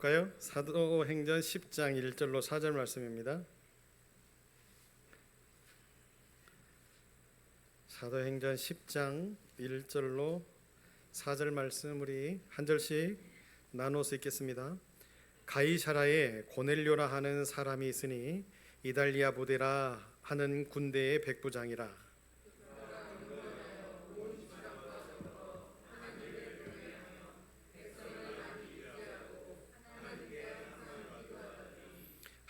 볼까요? 사도행전 10장 1절로 4절 말씀입니다. 사도행전 10장 1절로 4절 말씀 우리 한 절씩 나눠서 읽겠습니다. 가이사라에 고넬료라 하는 사람이 있으니 이달리아 부대라 하는 군대의 백부장이라.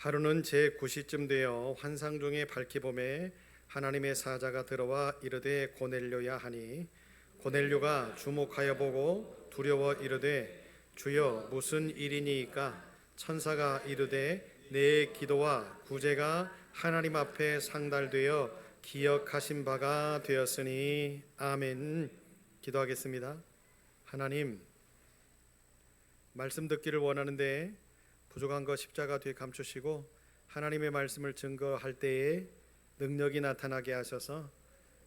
하루는 제9시쯤 되어 환상 중에 밝히 보매 하나님의 사자가 들어와 이르되 고넬료야 하니 고넬료가 주목하여 보고 두려워 이르되 주여 무슨 일이니이까? 천사가 이르되 내 기도와 구제가 하나님 앞에 상달되어 기억하신 바가 되었으니 아멘. 기도하겠습니다. 하나님, 말씀 듣기를 원하는데 부족한 것 십자가 뒤에 감추시고 하나님의 말씀을 증거할 때에 능력이 나타나게 하셔서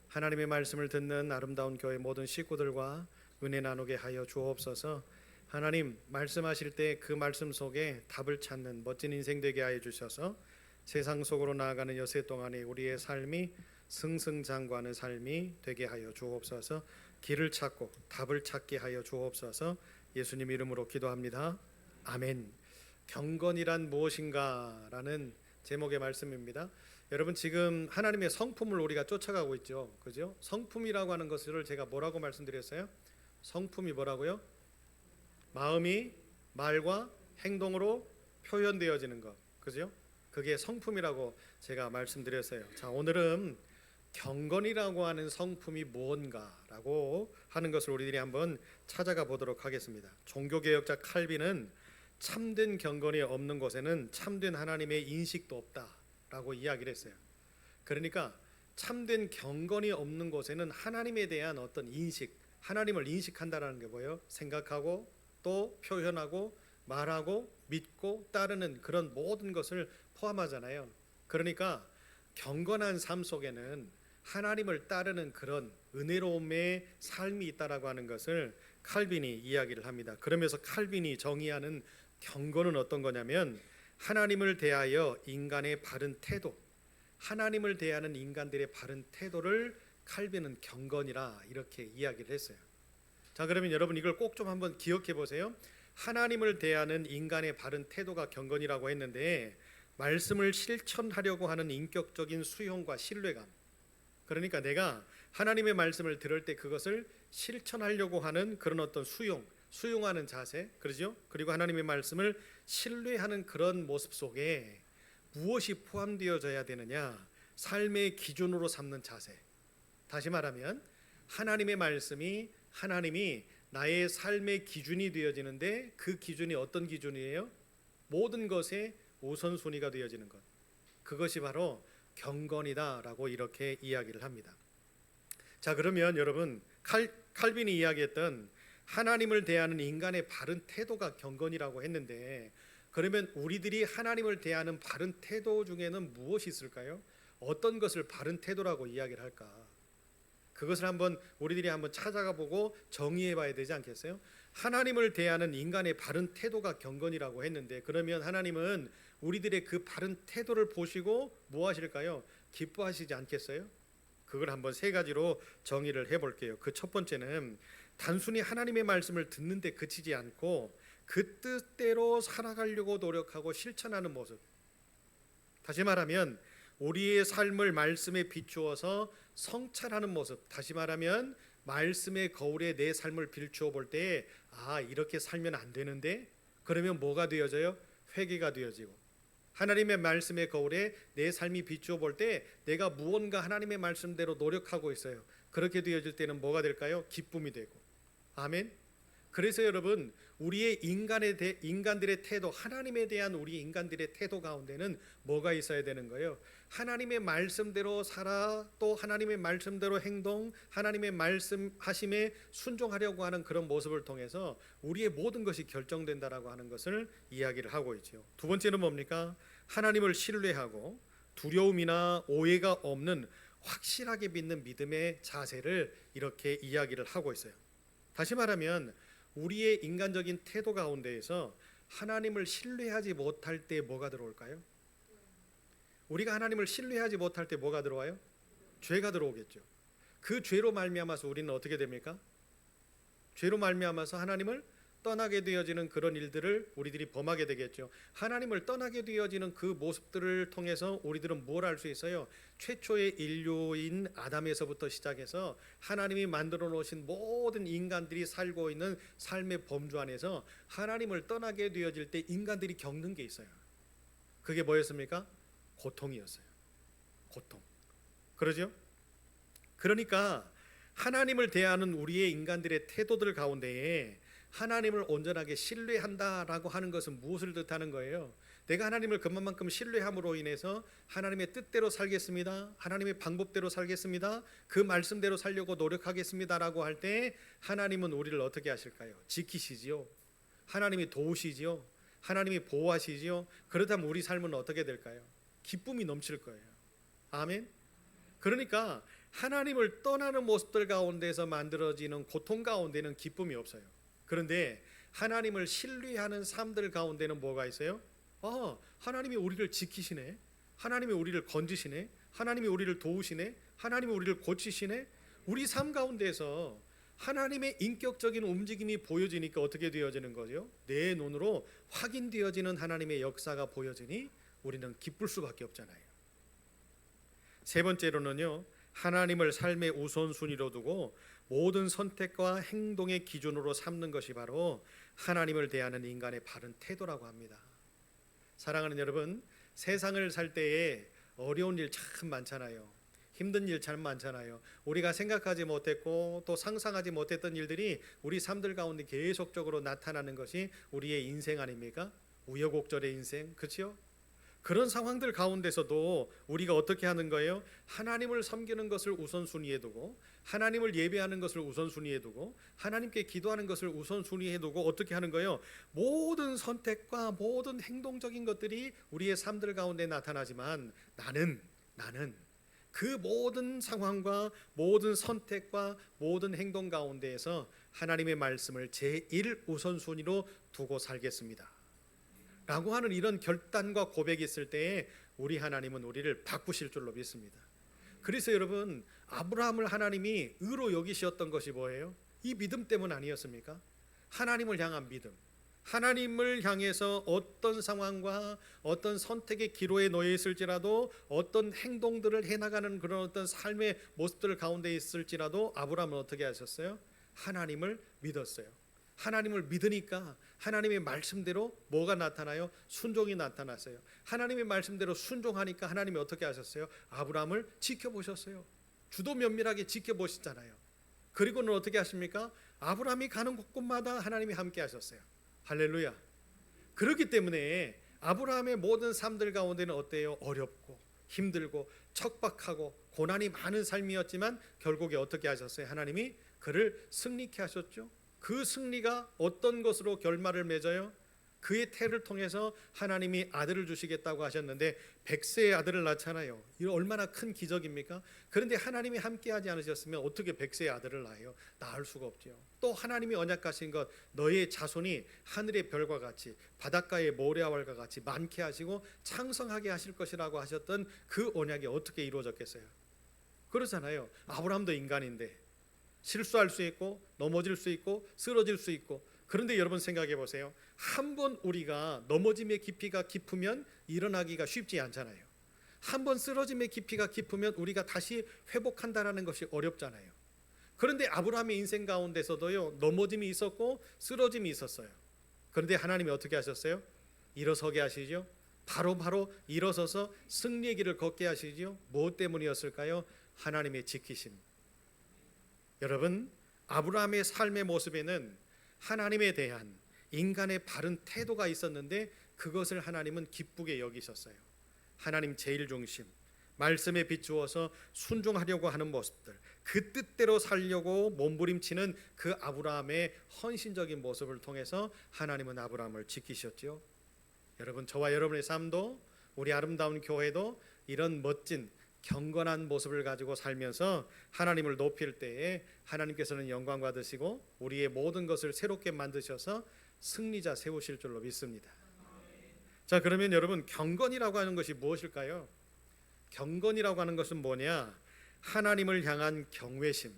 하나님의 말씀을 듣는 아름다운 교회 모든 식구들과 은혜 나누게 하여 주옵소서. 하나님, 말씀하실 때 그 말씀 속에 답을 찾는 멋진 인생 되게 하여 주셔서 세상 속으로 나아가는 여세 동안에 우리의 삶이 승승장구하는 삶이 되게 하여 주옵소서. 길을 찾고 답을 찾게 하여 주옵소서. 예수님 이름으로 기도합니다. 아멘. 경건이란 무엇인가? 라는 제목의 말씀입니다. 여러분, 지금 하나님의 성품을 우리가 쫓아가고 있죠. 그죠? 성품이라고 하는 것을 제가 뭐라고 말씀드렸어요? 성품이 뭐라고요? 마음이 말과 행동으로 표현되어지는 것. 그죠? 그게 성품이라고 제가 말씀드렸어요. 자, 오늘은 경건이라고 하는 성품이 무언가라고 하는 것을 우리들이 한번 찾아가 보도록 하겠습니다. 종교개혁자 칼빈은 참된 경건이 없는 곳에는 참된 하나님의 인식도 없다라고 이야기를 했어요. 그러니까 참된 경건이 없는 곳에는 하나님에 대한 어떤 인식, 하나님을 인식한다라는 게 뭐예요? 생각하고 또 표현하고 말하고 믿고 따르는 그런 모든 것을 포함하잖아요. 그러니까 경건한 삶 속에는 하나님을 따르는 그런 은혜로움의 삶이 있다라고 하는 것을 칼빈이 이야기를 합니다. 그러면서 칼빈이 정의하는 경건은 어떤 거냐면 하나님을 대하여 인간의 바른 태도, 하나님을 대하는 인간들의 바른 태도를 칼빈은 경건이라 이렇게 이야기를 했어요. 자, 그러면 여러분 이걸 꼭 좀 한번 기억해 보세요. 하나님을 대하는 인간의 바른 태도가 경건이라고 했는데 말씀을 실천하려고 하는 인격적인 수용과 신뢰감, 그러니까 내가 하나님의 말씀을 들을 때 그것을 실천하려고 하는 그런 어떤 수용하는 자세, 그러죠? 그리고 하나님의 말씀을 신뢰하는 그런 모습 속에 무엇이 포함되어져야 되느냐? 삶의 기준으로 삼는 자세. 다시 말하면 하나님의 말씀이 하나님이 나의 삶의 기준이 되어지는데 그 기준이 어떤 기준이에요? 모든 것의 우선순위가 되어지는 것. 그것이 바로 경건이다라고 이렇게 이야기를 합니다. 자, 그러면 여러분 칼빈이 이야기했던 하나님을 대하는 인간의 바른 태도가 경건이라고 했는데 그러면 우리들이 하나님을 대하는 바른 태도 중에는 무엇이 있을까요? 어떤 것을 바른 태도라고 이야기를 할까? 그것을 우리들이 한번 찾아가 보고 정의해 봐야 되지 않겠어요? 하나님을 대하는 인간의 바른 태도가 경건이라고 했는데 그러면 하나님은 우리들의 그 바른 태도를 보시고 뭐 하실까요? 기뻐하시지 않겠어요? 그걸 한번 세 가지로 정의를 해볼게요. 그 첫 번째는 단순히 하나님의 말씀을 듣는데 그치지 않고 그 뜻대로 살아가려고 노력하고 실천하는 모습. 다시 말하면 우리의 삶을 말씀에 비추어서 성찰하는 모습. 다시 말하면 말씀의 거울에 내 삶을 비추어 볼 때 이렇게 살면 안 되는데 그러면 뭐가 되어져요? 회개가 되어지고 하나님의 말씀의 거울에 내 삶이 비추어 볼 때 내가 무언가 하나님의 말씀대로 노력하고 있어요. 그렇게 되어질 때는 뭐가 될까요? 기쁨이 되고. 아멘. 그래서 여러분 우리의 인간들의 태도, 하나님에 대한 우리 인간들의 태도 가운데는 뭐가 있어야 되는 거예요? 하나님의 말씀대로 살아, 또 하나님의 말씀대로 행동, 하나님의 말씀하심에 순종하려고 하는 그런 모습을 통해서 우리의 모든 것이 결정된다라고 하는 것을 이야기를 하고 있죠. 두 번째는 뭡니까? 하나님을 신뢰하고 두려움이나 오해가 없는 확실하게 믿는 믿음의 자세를 이렇게 이야기를 하고 있어요. 다시 말하면 우리의 인간적인 태도 가운데에서 하나님을 신뢰하지 못할 때 뭐가 들어올까요? 우리가 하나님을 신뢰하지 못할 때 뭐가 들어와요? 죄가 들어오겠죠. 그 죄로 말미암아서 우리는 어떻게 됩니까? 죄로 말미암아서 하나님을 떠나게 되어지는 그런 일들을 우리들이 범하게 되겠죠. 하나님을 떠나게 되어지는 그 모습들을 통해서 우리들은 뭘 알 수 있어요? 최초의 인류인 아담에서부터 시작해서 하나님이 만들어 놓으신 모든 인간들이 살고 있는 삶의 범주 안에서 하나님을 떠나게 되어질 때 인간들이 겪는 게 있어요. 그게 뭐였습니까? 고통이었어요. 고통. 그러죠? 그러니까 하나님을 대하는 우리의 인간들의 태도들 가운데에 하나님을 온전하게 신뢰한다라고 하는 것은 무엇을 뜻하는 거예요? 내가 하나님을 그만큼 신뢰함으로 인해서 하나님의 뜻대로 살겠습니다, 하나님의 방법대로 살겠습니다, 그 말씀대로 살려고 노력하겠습니다라고 할 때 하나님은 우리를 어떻게 하실까요? 지키시지요. 하나님이 도우시지요. 하나님이 보호하시지요. 그렇다면 우리 삶은 어떻게 될까요? 기쁨이 넘칠 거예요. 아멘. 그러니까 하나님을 떠나는 모습들 가운데서 만들어지는 고통 가운데는 기쁨이 없어요. 그런데 하나님을 신뢰하는 삶들 가운데는 뭐가 있어요? 하나님이 우리를 지키시네, 하나님이 우리를 건지시네, 하나님이 우리를 도우시네, 하나님이 우리를 고치시네. 우리 삶 가운데서 하나님의 인격적인 움직임이 보여지니까 어떻게 되어지는 거죠? 내 눈으로 확인되어지는 하나님의 역사가 보여지니 우리는 기쁠 수밖에 없잖아요. 세 번째로는요, 하나님을 삶의 우선순위로 두고 모든 선택과 행동의 기준으로 삼는 것이 바로 하나님을 대하는 인간의 바른 태도라고 합니다. 사랑하는 여러분, 세상을 살 때에 어려운 일 참 많잖아요. 힘든 일 참 많잖아요. 우리가 생각하지 못했고 또 상상하지 못했던 일들이 우리 삶들 가운데 계속적으로 나타나는 것이 우리의 인생 아닙니까? 우여곡절의 인생, 그렇죠? 그런 상황들 가운데서도 우리가 어떻게 하는 거예요? 하나님을 섬기는 것을 우선순위에 두고, 하나님을 예배하는 것을 우선순위에 두고, 하나님께 기도하는 것을 우선순위에 두고 어떻게 하는 거예요? 모든 선택과 모든 행동적인 것들이 우리의 삶들 가운데 나타나지만 나는 그 모든 상황과 모든 선택과 모든 행동 가운데에서 하나님의 말씀을 제1 우선순위로 두고 살겠습니다 라고 하는 이런 결단과 고백이 있을 때에 우리 하나님은 우리를 바꾸실 줄로 믿습니다. 그래서 여러분, 아브라함을 하나님이 의로 여기셨던 것이 뭐예요? 이 믿음 때문 아니었습니까? 하나님을 향한 믿음, 하나님을 향해서 어떤 상황과 어떤 선택의 기로에 놓여 있을지라도, 어떤 행동들을 해나가는 그런 어떤 삶의 모습들 가운데 있을지라도 아브라함은 어떻게 하셨어요? 하나님을 믿었어요. 하나님을 믿으니까 하나님의 말씀대로 뭐가 나타나요? 순종이 나타났어요. 하나님의 말씀대로 순종하니까 하나님이 어떻게 하셨어요? 아브라함을 지켜보셨어요. 주도 면밀하게 지켜보시잖아요. 그리고는 어떻게 하십니까? 아브라함이 가는 곳곳마다 하나님이 함께 하셨어요. 할렐루야. 그렇기 때문에 아브라함의 모든 삶들 가운데는 어때요? 어렵고 힘들고 척박하고 고난이 많은 삶이었지만 결국에 어떻게 하셨어요? 하나님이 그를 승리케 하셨죠. 그 승리가 어떤 것으로 결말을 맺어요? 그의 태를 통해서 하나님이 아들을 주시겠다고 하셨는데 100세의 아들을 낳잖아요. 이거 얼마나 큰 기적입니까? 그런데 하나님이 함께하지 않으셨으면 어떻게 100세의 아들을 낳아요? 낳을 수가 없죠. 또 하나님이 언약하신 것, 너의 자손이 하늘의 별과 같이 바닷가의 모래알과 같이 많게 하시고 창성하게 하실 것이라고 하셨던 그 언약이 어떻게 이루어졌겠어요? 그렇잖아요. 아브라함도 인간인데 실수할 수 있고 넘어질 수 있고 쓰러질 수 있고, 그런데 여러분 생각해 보세요. 한번 우리가 넘어짐의 깊이가 깊으면 일어나기가 쉽지 않잖아요. 한번 쓰러짐의 깊이가 깊으면 우리가 다시 회복한다는 것이 어렵잖아요. 그런데 아브라함의 인생 가운데서도요, 넘어짐이 있었고 쓰러짐이 있었어요. 그런데 하나님이 어떻게 하셨어요? 일어서게 하시죠. 바로 일어서서 승리의 길을 걷게 하시죠. 무엇 때문이었을까요? 하나님의 지키심. 여러분, 아브라함의 삶의 모습에는 하나님에 대한 인간의 바른 태도가 있었는데 그것을 하나님은 기쁘게 여기셨어요. 하나님 제일 중심, 말씀에 비추어서 순종하려고 하는 모습들, 그 뜻대로 살려고 몸부림치는 그 아브라함의 헌신적인 모습을 통해서 하나님은 아브라함을 지키셨죠. 여러분, 저와 여러분의 삶도, 우리 아름다운 교회도 이런 멋진 경건한 모습을 가지고 살면서 하나님을 높일 때에 하나님께서는 영광 받으시고 우리의 모든 것을 새롭게 만드셔서 승리자 세우실 줄로 믿습니다. 자, 그러면 여러분, 경건이라고 하는 것이 무엇일까요? 경건이라고 하는 것은 뭐냐? 하나님을 향한 경외심.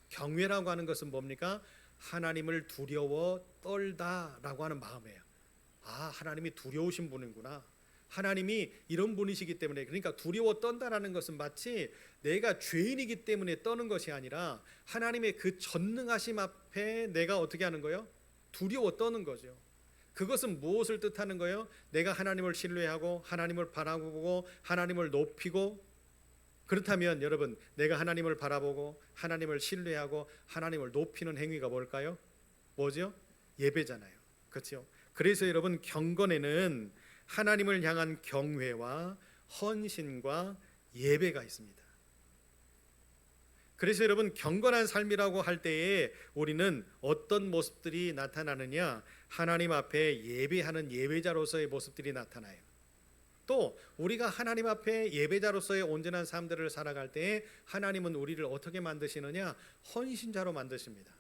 경외라고 하는 것은 뭡니까? 하나님을 두려워 떨다라고 하는 마음이에요. 아, 하나님이 두려우신 분이구나. 하나님이 이런 분이시기 때문에, 그러니까 두려워 떤다라는 것은 마치 내가 죄인이기 때문에 떠는 것이 아니라 하나님의 그 전능하심 앞에 내가 어떻게 하는 거예요? 두려워 떠는 거죠. 그것은 무엇을 뜻하는 거예요? 내가 하나님을 신뢰하고 하나님을 바라보고 하나님을 높이고, 그렇다면 여러분, 내가 하나님을 바라보고 하나님을 신뢰하고 하나님을 높이는 행위가 뭘까요? 뭐죠? 예배잖아요. 그렇죠? 그래서 여러분, 경건에는 하나님을 향한 경외와 헌신과 예배가 있습니다. 그래서 여러분, 경건한 삶이라고 할 때에 우리는 어떤 모습들이 나타나느냐? 하나님 앞에 예배하는 예배자로서의 모습들이 나타나요. 또 우리가 하나님 앞에 예배자로서의 온전한 삶들을 살아갈 때에 하나님은 우리를 어떻게 만드시느냐? 헌신자로 만드십니다.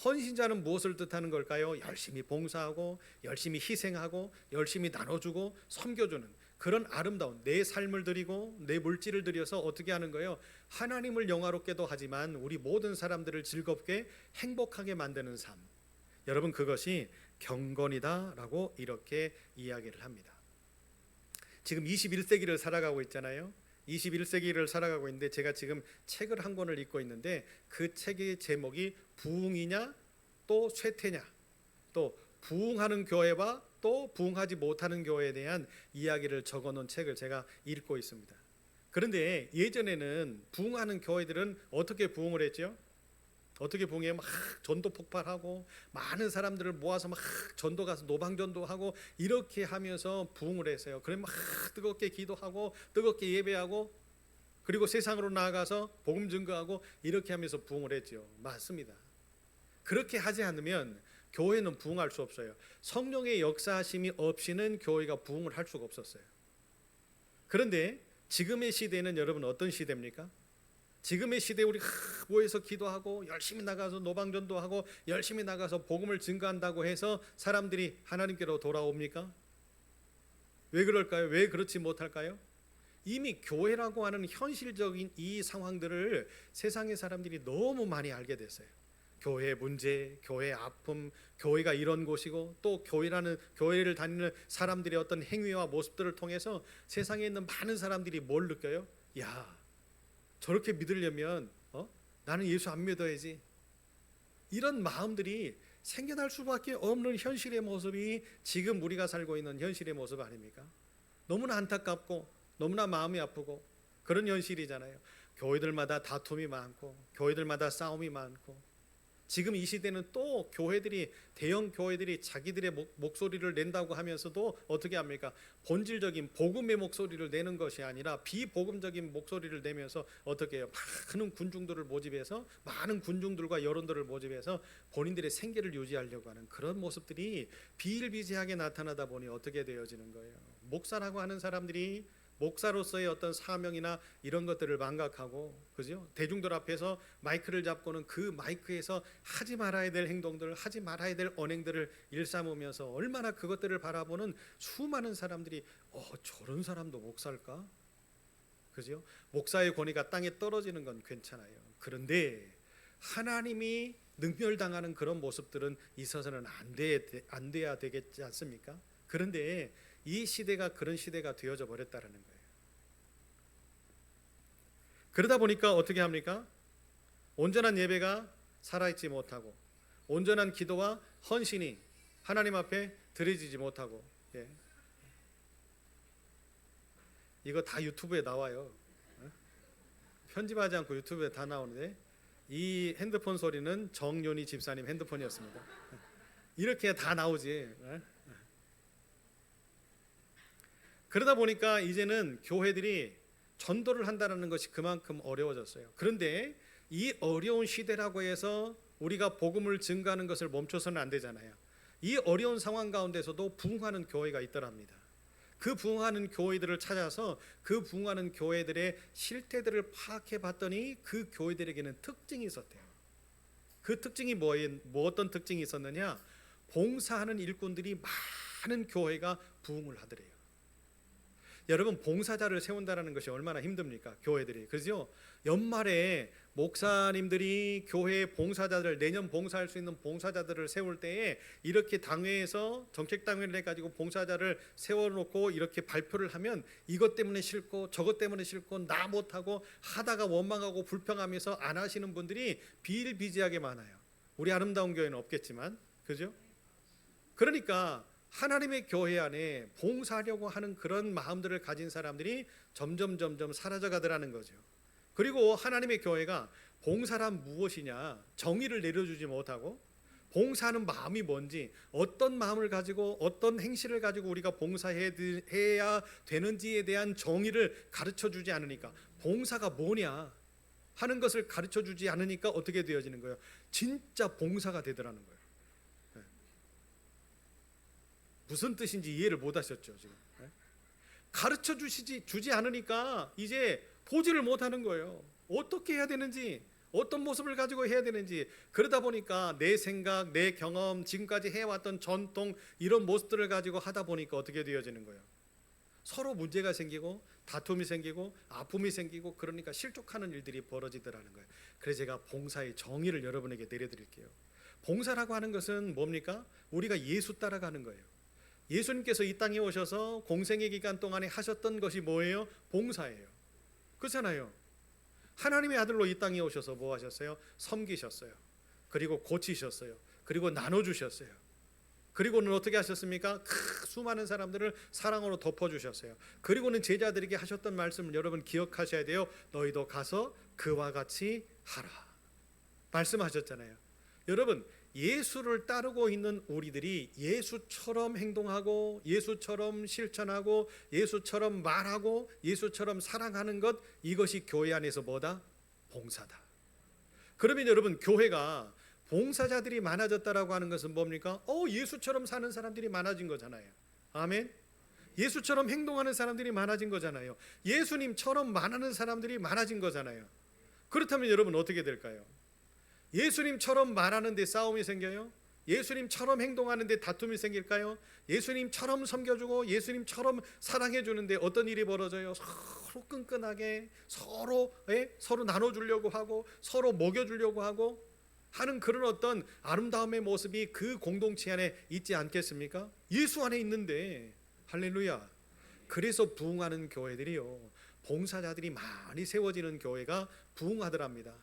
헌신자는 무엇을 뜻하는 걸까요? 열심히 봉사하고 열심히 희생하고 열심히 나눠주고 섬겨주는 그런 아름다운 내 삶을 드리고 내 물질을 들여서 어떻게 하는 거예요? 하나님을 영화롭게도 하지만 우리 모든 사람들을 즐겁게 행복하게 만드는 삶. 여러분, 그것이 경건이다라고 이렇게 이야기를 합니다. 지금 21세기를 살아가고 있잖아요. 21세기를 살아가고 있는데 제가 지금 책을 한 권을 읽고 있는데 그 책의 제목이 부흥이냐 또 쇠퇴냐, 또 부흥하는 교회와 또 부흥하지 못하는 교회에 대한 이야기를 적어놓은 책을 제가 읽고 있습니다. 그런데 예전에는 부흥하는 교회들은 어떻게 부흥을 했죠? 어떻게 부흥해요? 막 전도 폭발하고 많은 사람들을 모아서 막 전도 가서 노방전도하고 이렇게 하면서 부흥을 했어요. 그래 막 뜨겁게 기도하고 뜨겁게 예배하고 그리고 세상으로 나아가서 복음 증거하고 이렇게 하면서 부흥을 했죠. 맞습니다. 그렇게 하지 않으면 교회는 부흥할 수 없어요. 성령의 역사하심이 없이는 교회가 부흥을 할 수가 없었어요. 그런데 지금의 시대는 여러분 어떤 시대입니까? 지금의 시대에 우리 모여서 기도하고 열심히 나가서 노방전도하고 열심히 나가서 복음을 증거한다고 해서 사람들이 하나님께로 돌아옵니까? 왜 그럴까요? 왜 그렇지 못할까요? 이미 교회라고 하는 현실적인 이 상황들을 세상의 사람들이 너무 많이 알게 됐어요. 교회의 문제, 교회의 아픔, 교회가 이런 곳이고 또 교회를 다니는 사람들의 어떤 행위와 모습들을 통해서 세상에 있는 많은 사람들이 뭘 느껴요? 야, 저렇게 믿으려면 나는 예수 안 믿어야지. 이런 마음들이 생겨날 수밖에 없는 현실의 모습이 지금 우리가 살고 있는 현실의 모습 아닙니까? 너무나 안타깝고 너무나 마음이 아프고 그런 현실이잖아요. 교회들마다 다툼이 많고 교회들마다 싸움이 많고, 지금 이 시대는 또 교회들이, 대형 교회들이 자기들의 목소리를 낸다고 하면서도 어떻게 합니까? 본질적인 복음의 목소리를 내는 것이 아니라 비복음적인 목소리를 내면서 어떻게 해요? 많은 군중들을 모집해서, 많은 군중들과 여론들을 모집해서 본인들의 생계를 유지하려고 하는 그런 모습들이 비일비재하게 나타나다 보니 어떻게 되어지는 거예요? 목사라고 하는 사람들이 목사로서의 어떤 사명이나 이런 것들을 망각하고, 그죠? 대중들 앞에서 마이크를 잡고는 그 마이크에서 하지 말아야 될 행동들, 하지 말아야 될 언행들을 일삼으면서 얼마나 그것들을 바라보는 수많은 사람들이 저런 사람도 목사일까? 그죠? 목사의 권위가 땅에 떨어지는 건 괜찮아요. 그런데 하나님이 능멸당하는 그런 모습들은 있어서는 안 돼야 되겠지 않습니까? 그런데 이 시대가 그런 시대가 되어져 버렸다는 거예요. 그러다 보니까 어떻게 합니까? 온전한 예배가 살아있지 못하고 온전한 기도와 헌신이 하나님 앞에 드려지지 못하고, 이거 다 유튜브에 나와요. 편집하지 않고 유튜브에 다 나오는데 이 핸드폰 소리는 정윤희 집사님 핸드폰이었습니다. 이렇게 다 나오지. 그러다 보니까 이제는 교회들이 전도를 한다는 것이 그만큼 어려워졌어요. 그런데 이 어려운 시대라고 해서 우리가 복음을 증거하는 것을 멈춰서는 안 되잖아요. 이 어려운 상황 가운데서도 부흥하는 교회가 있더랍니다. 그 부흥하는 교회들을 찾아서 그 부흥하는 교회들의 실태들을 파악해 봤더니 그 교회들에게는 특징이 있었대요. 그 특징이 어떤 특징이 있었느냐? 봉사하는 일꾼들이 많은 교회가 부흥을 하더래요. 여러분, 봉사자를 세운다는 것이 얼마나 힘듭니까? 교회들이. 그죠? 연말에 목사님들이 교회 봉사자들, 내년 봉사할 수 있는 봉사자들을 세울 때에 이렇게 당회에서 정책당회를 해가지고 봉사자를 세워놓고 이렇게 발표를 하면 이것 때문에 싫고 저것 때문에 싫고 나 못하고 하다가 원망하고 불평하면서 안 하시는 분들이 비일비재하게 많아요. 우리 아름다운 교회는 없겠지만, 그죠? 그러니까 하나님의 교회 안에 봉사하려고 하는 그런 마음들을 가진 사람들이 점점 사라져가더라는 거죠. 그리고 하나님의 교회가 봉사란 무엇이냐, 정의를 내려주지 못하고 봉사하는 마음이 뭔지, 어떤 마음을 가지고 어떤 행실을 가지고 우리가 봉사해야 되는지에 대한 정의를 가르쳐주지 않으니까, 봉사가 뭐냐 하는 것을 가르쳐주지 않으니까 어떻게 되어지는 거예요? 진짜 봉사가 되더라는 거예요. 무슨 뜻인지 이해를 못 하셨죠 지금? 가르쳐 주지 않으니까 이제 보지를 못하는 거예요. 어떻게 해야 되는지, 어떤 모습을 가지고 해야 되는지. 그러다 보니까 내 생각, 내 경험, 지금까지 해왔던 전통, 이런 모습들을 가지고 하다 보니까 어떻게 되어지는 거예요? 서로 문제가 생기고 다툼이 생기고 아픔이 생기고, 그러니까 실족하는 일들이 벌어지더라는 거예요. 그래서 제가 봉사의 정의를 여러분에게 내려드릴게요. 봉사라고 하는 것은 뭡니까? 우리가 예수 따라가는 거예요. 예수님께서 이 땅에 오셔서 공생의 기간 동안에 하셨던 것이 뭐예요? 봉사예요. 그렇잖아요. 하나님의 아들로 이 땅에 오셔서 뭐 하셨어요? 섬기셨어요. 그리고 고치셨어요. 그리고 나눠주셨어요. 그리고는 어떻게 하셨습니까? 수많은 사람들을 사랑으로 덮어주셨어요. 그리고는 제자들에게 하셨던 말씀을 여러분 기억하셔야 돼요. 너희도 가서 그와 같이 하라 말씀하셨잖아요. 여러분, 예수를 따르고 있는 우리들이 예수처럼 행동하고 예수처럼 실천하고 예수처럼 말하고 예수처럼 사랑하는 것, 이것이 교회 안에서 뭐다? 봉사다. 그러면 여러분, 교회가 봉사자들이 많아졌다라고 하는 것은 뭡니까? 예수처럼 사는 사람들이 많아진 거잖아요. 아멘. 예수처럼 행동하는 사람들이 많아진 거잖아요. 예수님처럼 말하는 사람들이 많아진 거잖아요. 그렇다면 여러분 어떻게 될까요? 예수님처럼 말하는데 싸움이 생겨요? 예수님처럼 행동하는데 다툼이 생길까요? 예수님처럼 섬겨주고 예수님처럼 사랑해주는데 어떤 일이 벌어져요? 서로 끈끈하게 서로 나눠주려고 하고 서로 먹여주려고 하고 하는 그런 어떤 아름다움의 모습이 그 공동체 안에 있지 않겠습니까? 예수 안에 있는데. 할렐루야. 그래서 부흥하는 교회들이요, 봉사자들이 많이 세워지는 교회가 부흥하더랍니다.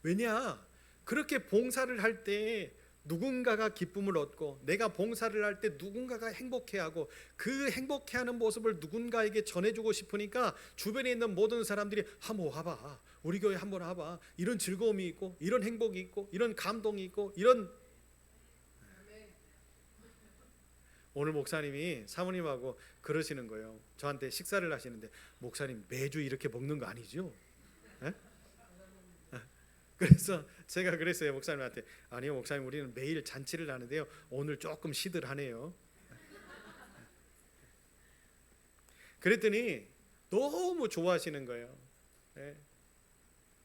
왜냐? 그렇게 봉사를 할 때 누군가가 기쁨을 얻고, 내가 봉사를 할 때 누군가가 행복해하고, 그 행복해하는 모습을 누군가에게 전해주고 싶으니까 주변에 있는 모든 사람들이 한번 와봐, 우리 교회 한번 와봐, 이런 즐거움이 있고 이런 행복이 있고 이런 감동이 있고 이런. 오늘 목사님이 사모님하고 그러시는 거예요. 저한테 식사를 하시는데, 목사님 매주 이렇게 먹는 거 아니죠? 에? 그래서 제가 그랬어요, 목사님한테. 아니요 목사님, 우리는 매일 잔치를 하는데요, 오늘 조금 시들하네요. 그랬더니 너무 좋아하시는 거예요.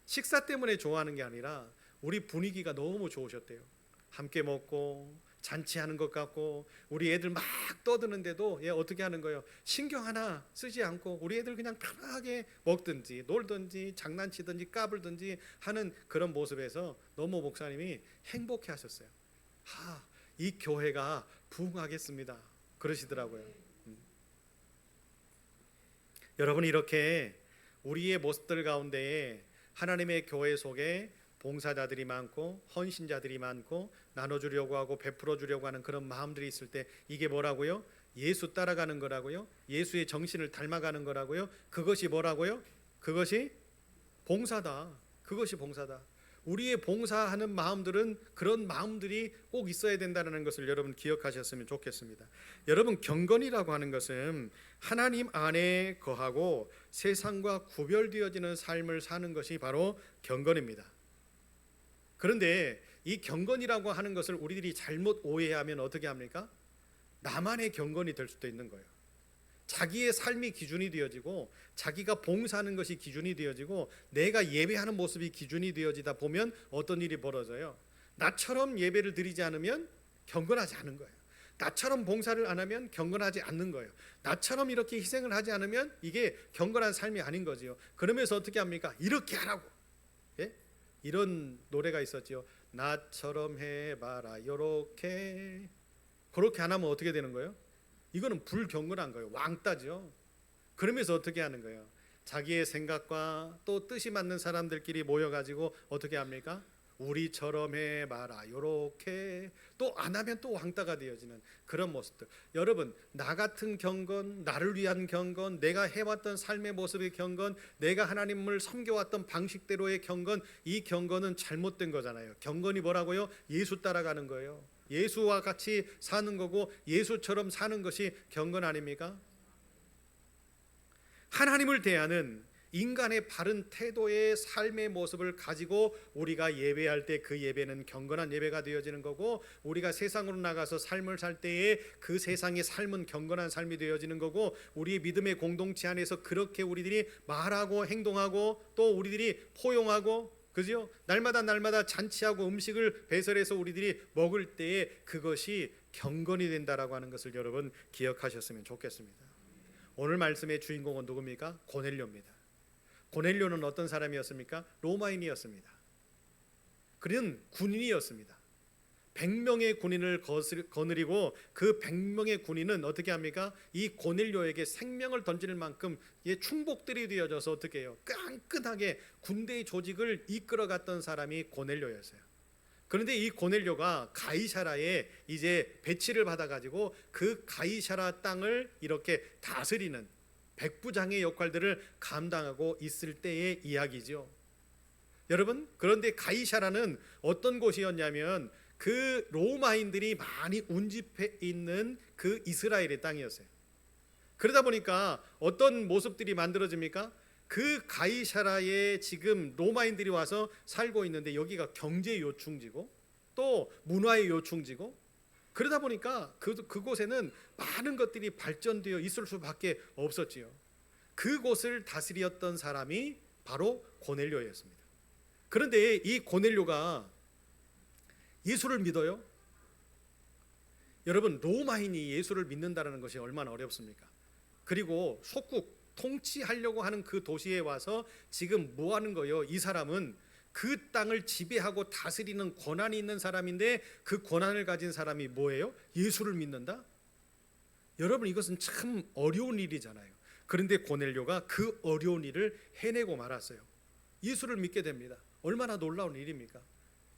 식사 때문에 좋아하는 게 아니라 우리 분위기가 너무 좋으셨대요. 함께 먹고 잔치하는 것 같고, 우리 애들 막 떠드는데도 어떻게 하는 거예요? 신경 하나 쓰지 않고 우리 애들 그냥 편하게 먹든지 놀든지 장난치든지 까불든지 하는 그런 모습에서 너무 목사님이 행복해 하셨어요. 이 교회가 부흥하겠습니다 그러시더라고요. 여러분, 이렇게 우리의 모습들 가운데에 하나님의 교회 속에 봉사자들이 많고 헌신자들이 많고 나눠주려고 하고 베풀어 주려고 하는 그런 마음들이 있을 때, 이게 뭐라고요? 예수 따라가는 거라고요? 예수의 정신을 닮아가는 거라고요? 그것이 뭐라고요? 그것이 봉사다. 그것이 봉사다. 우리의 봉사하는 마음들은 그런 마음들이 꼭 있어야 된다는 것을 여러분 기억하셨으면 좋겠습니다. 여러분, 경건이라고 하는 것은 하나님 안에 거하고 세상과 구별되어지는 삶을 사는 것이 바로 경건입니다. 그런데 이 경건이라고 하는 것을 우리들이 잘못 오해하면 어떻게 합니까? 나만의 경건이 될 수도 있는 거예요. 자기의 삶이 기준이 되어지고, 자기가 봉사하는 것이 기준이 되어지고, 내가 예배하는 모습이 기준이 되어지다 보면 어떤 일이 벌어져요? 나처럼 예배를 드리지 않으면 경건하지 않은 거예요. 나처럼 봉사를 안 하면 경건하지 않는 거예요. 나처럼 이렇게 희생을 하지 않으면 이게 경건한 삶이 아닌 거지요. 그러면서 어떻게 합니까? 이렇게 하라고. 예? 이런 노래가 있었지요. 나처럼 해봐라 요렇게. 그렇게 안 하면 어떻게 되는 거예요? 이거는 불경건한 거예요. 왕따죠. 그러면서 어떻게 하는 거예요? 자기의 생각과 또 뜻이 맞는 사람들끼리 모여가지고 어떻게 합니까? 우리처럼 해봐라 요렇게. 또 안 하면 또 왕따가 되어지는 그런 모습들. 여러분, 나 같은 경건, 나를 위한 경건, 내가 해왔던 삶의 모습의 경건, 내가 하나님을 섬겨왔던 방식대로의 경건, 이 경건은 잘못된 거잖아요. 경건이 뭐라고요? 예수 따라가는 거예요. 예수와 같이 사는 거고 예수처럼 사는 것이 경건 아닙니까? 하나님을 대하는 인간의 바른 태도의 삶의 모습을 가지고 우리가 예배할 때 그 예배는 경건한 예배가 되어지는 거고, 우리가 세상으로 나가서 삶을 살 때에 그 세상의 삶은 경건한 삶이 되어지는 거고, 우리의 믿음의 공동체 안에서 그렇게 우리들이 말하고 행동하고 또 우리들이 포용하고, 그죠? 날마다 잔치하고 음식을 배설해서 우리들이 먹을 때에 그것이 경건이 된다라고 하는 것을 여러분 기억하셨으면 좋겠습니다. 오늘 말씀의 주인공은 누굽니까? 고넬료입니다. 고넬료는 어떤 사람이었습니까? 로마인이었습니다. 그는 군인이었습니다. 100명의 군인을 거느리고 그 100명의 군인은 어떻게 합니까? 이 고넬료에게 생명을 던질 만큼 충복들이 되어져서 어떻게 해요? 끈끈하게 군대의 조직을 이끌어갔던 사람이 고넬료였어요. 그런데 이 고넬료가 가이사라에 이제 배치를 받아가지고 그 가이사라 땅을 이렇게 다스리는 백부장의 역할들을 감당하고 있을 때의 이야기죠. 여러분, 그런데 가이사라는 어떤 곳이었냐면 그 로마인들이 많이 운집해 있는 그 이스라엘의 땅이었어요. 그러다 보니까 어떤 모습들이 만들어집니까? 그 가이사라에 지금 로마인들이 와서 살고 있는데 여기가 경제 요충지고 또 문화의 요충지고, 그러다 보니까 그곳에는 많은 것들이 발전되어 있을 수밖에 없었지요. 그곳을 다스렸던 사람이 바로 고넬료였습니다. 그런데 이 고넬료가 예수를 믿어요? 여러분, 로마인이 예수를 믿는다는 것이 얼마나 어렵습니까? 그리고 속국 통치하려고 하는 그 도시에 와서 지금 뭐 하는 거예요? 이 사람은 그 땅을 지배하고 다스리는 권한이 있는 사람인데 그 권한을 가진 사람이 뭐예요? 예수를 믿는다? 여러분, 이것은 참 어려운 일이잖아요. 그런데 고넬료가 그 어려운 일을 해내고 말았어요. 예수를 믿게 됩니다. 얼마나 놀라운 일입니까?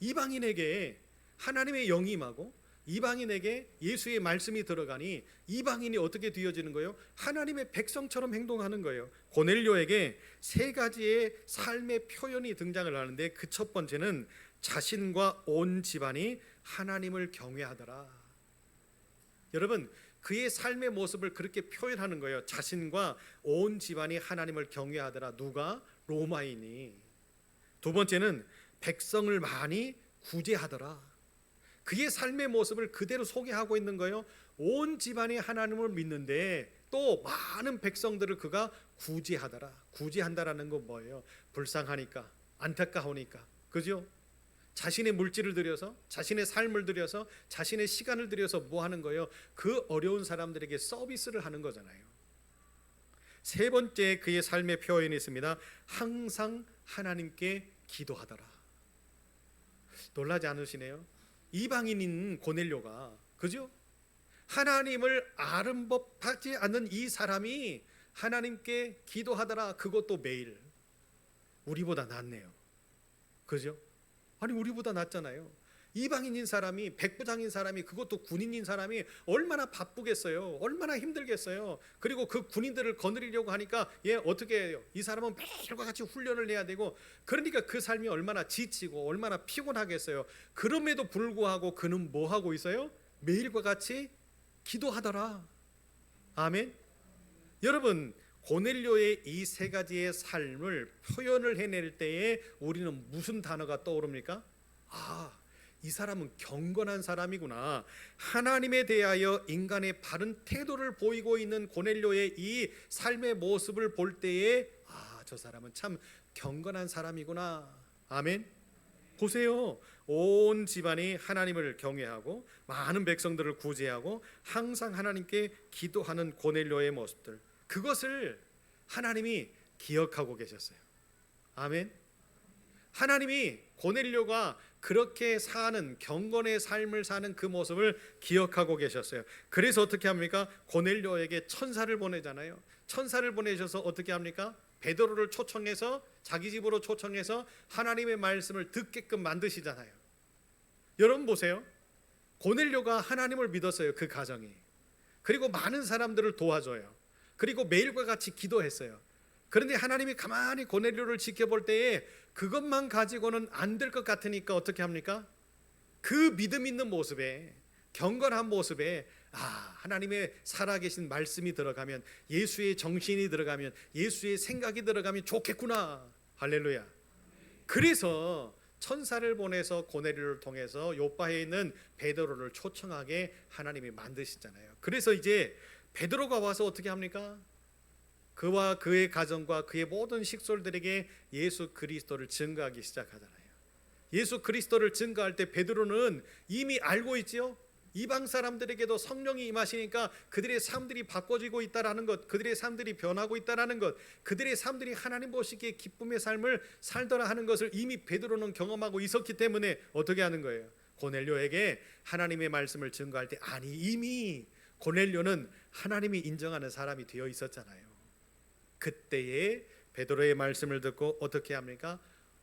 이방인에게 하나님의 영이 임하고 이방인에게 예수의 말씀이 들어가니 이방인이 어떻게 되어지는 거예요? 하나님의 백성처럼 행동하는 거예요. 고넬료에게 세 가지의 삶의 표현이 등장을 하는데 그 첫 번째는 자신과 온 집안이 하나님을 경외하더라. 여러분, 그의 삶의 모습을 그렇게 표현하는 거예요. 자신과 온 집안이 하나님을 경외하더라. 누가? 로마인이. 두 번째는 백성을 많이 구제하더라. 그의 삶의 모습을 그대로 소개하고 있는 거예요. 온 집안이 하나님을 믿는데 또 많은 백성들을 그가 구제하더라. 구제한다라는 건 뭐예요? 불쌍하니까, 안타까우니까, 그죠? 자신의 물질을 들여서, 자신의 삶을 들여서, 자신의 시간을 들여서 뭐 하는 거예요? 그 어려운 사람들에게 서비스를 하는 거잖아요. 세 번째 그의 삶의 표현이 있습니다. 항상 하나님께 기도하더라. 놀라지 않으시네요? 이방인인 고넬료가, 그죠? 하나님을 아는 법하지 않는 이 사람이 하나님께 기도하더라. 그것도 매일. 우리보다 낫네요. 그죠? 아니, 우리보다 낫잖아요. 이방인인 사람이, 백부장인 사람이, 그것도 군인인 사람이 얼마나 바쁘겠어요. 얼마나 힘들겠어요. 그리고 그 군인들을 거느리려고 하니까 어떻게 해요? 이 사람은 매일과 같이 훈련을 해야 되고, 그러니까 그 삶이 얼마나 지치고 얼마나 피곤하겠어요. 그럼에도 불구하고 그는 뭐 하고 있어요? 매일과 같이 기도하더라. 아멘. 여러분, 고넬료의 이 세 가지의 삶을 표현을 해낼 때에 우리는 무슨 단어가 떠오릅니까? 이 사람은 경건한 사람이구나. 하나님에 대하여 인간의 바른 태도를 보이고 있는 고넬료의 이 삶의 모습을 볼 때에 저 사람은 참 경건한 사람이구나. 아멘. 보세요. 온 집안이 하나님을 경외하고 많은 백성들을 구제하고 항상 하나님께 기도하는 고넬료의 모습들, 그것을 하나님이 기억하고 계셨어요. 아멘. 하나님이 고넬료가 그렇게 사는 경건의 삶을 사는 그 모습을 기억하고 계셨어요. 그래서 어떻게 합니까? 고넬료에게 천사를 보내잖아요. 천사를 보내셔서 어떻게 합니까? 베드로를 초청해서 자기 집으로 초청해서 하나님의 말씀을 듣게끔 만드시잖아요. 여러분 보세요. 고넬료가 하나님을 믿었어요. 그 가정이. 그리고 많은 사람들을 도와줘요. 그리고 매일과 같이 기도했어요. 그런데 하나님이 가만히 고넬료를 지켜볼 때에 그것만 가지고는 안 될 것 같으니까 어떻게 합니까? 그 믿음 있는 모습에, 경건한 모습에, 하나님의 살아계신 말씀이 들어가면, 예수의 정신이 들어가면, 예수의 생각이 들어가면 좋겠구나. 할렐루야. 그래서 천사를 보내서 고넬료를 통해서 요바에 있는 베드로를 초청하게 하나님이 만드시잖아요. 그래서 이제 베드로가 와서 어떻게 합니까? 그와 그의 가정과 그의 모든 식솔들에게 예수 그리스도를 증거하기 시작하잖아요. 예수 그리스도를 증거할 때 베드로는 이미 알고 있지요. 이방 사람들에게도 성령이 임하시니까 그들의 삶들이 바꿔지고 있다라는 것, 그들의 삶들이 변하고 있다라는 것, 그들의 삶들이 하나님 보시기에 기쁨의 삶을 살더라 하는 것을 이미 베드로는 경험하고 있었기 때문에 어떻게 하는 거예요? 고넬료에게 하나님의 말씀을 증거할 때, 아니 이미 고넬료는 하나님이 인정하는 사람이 되어 있었잖아요. 그때에 베드로의 말씀을 듣고 어떻게 합니까?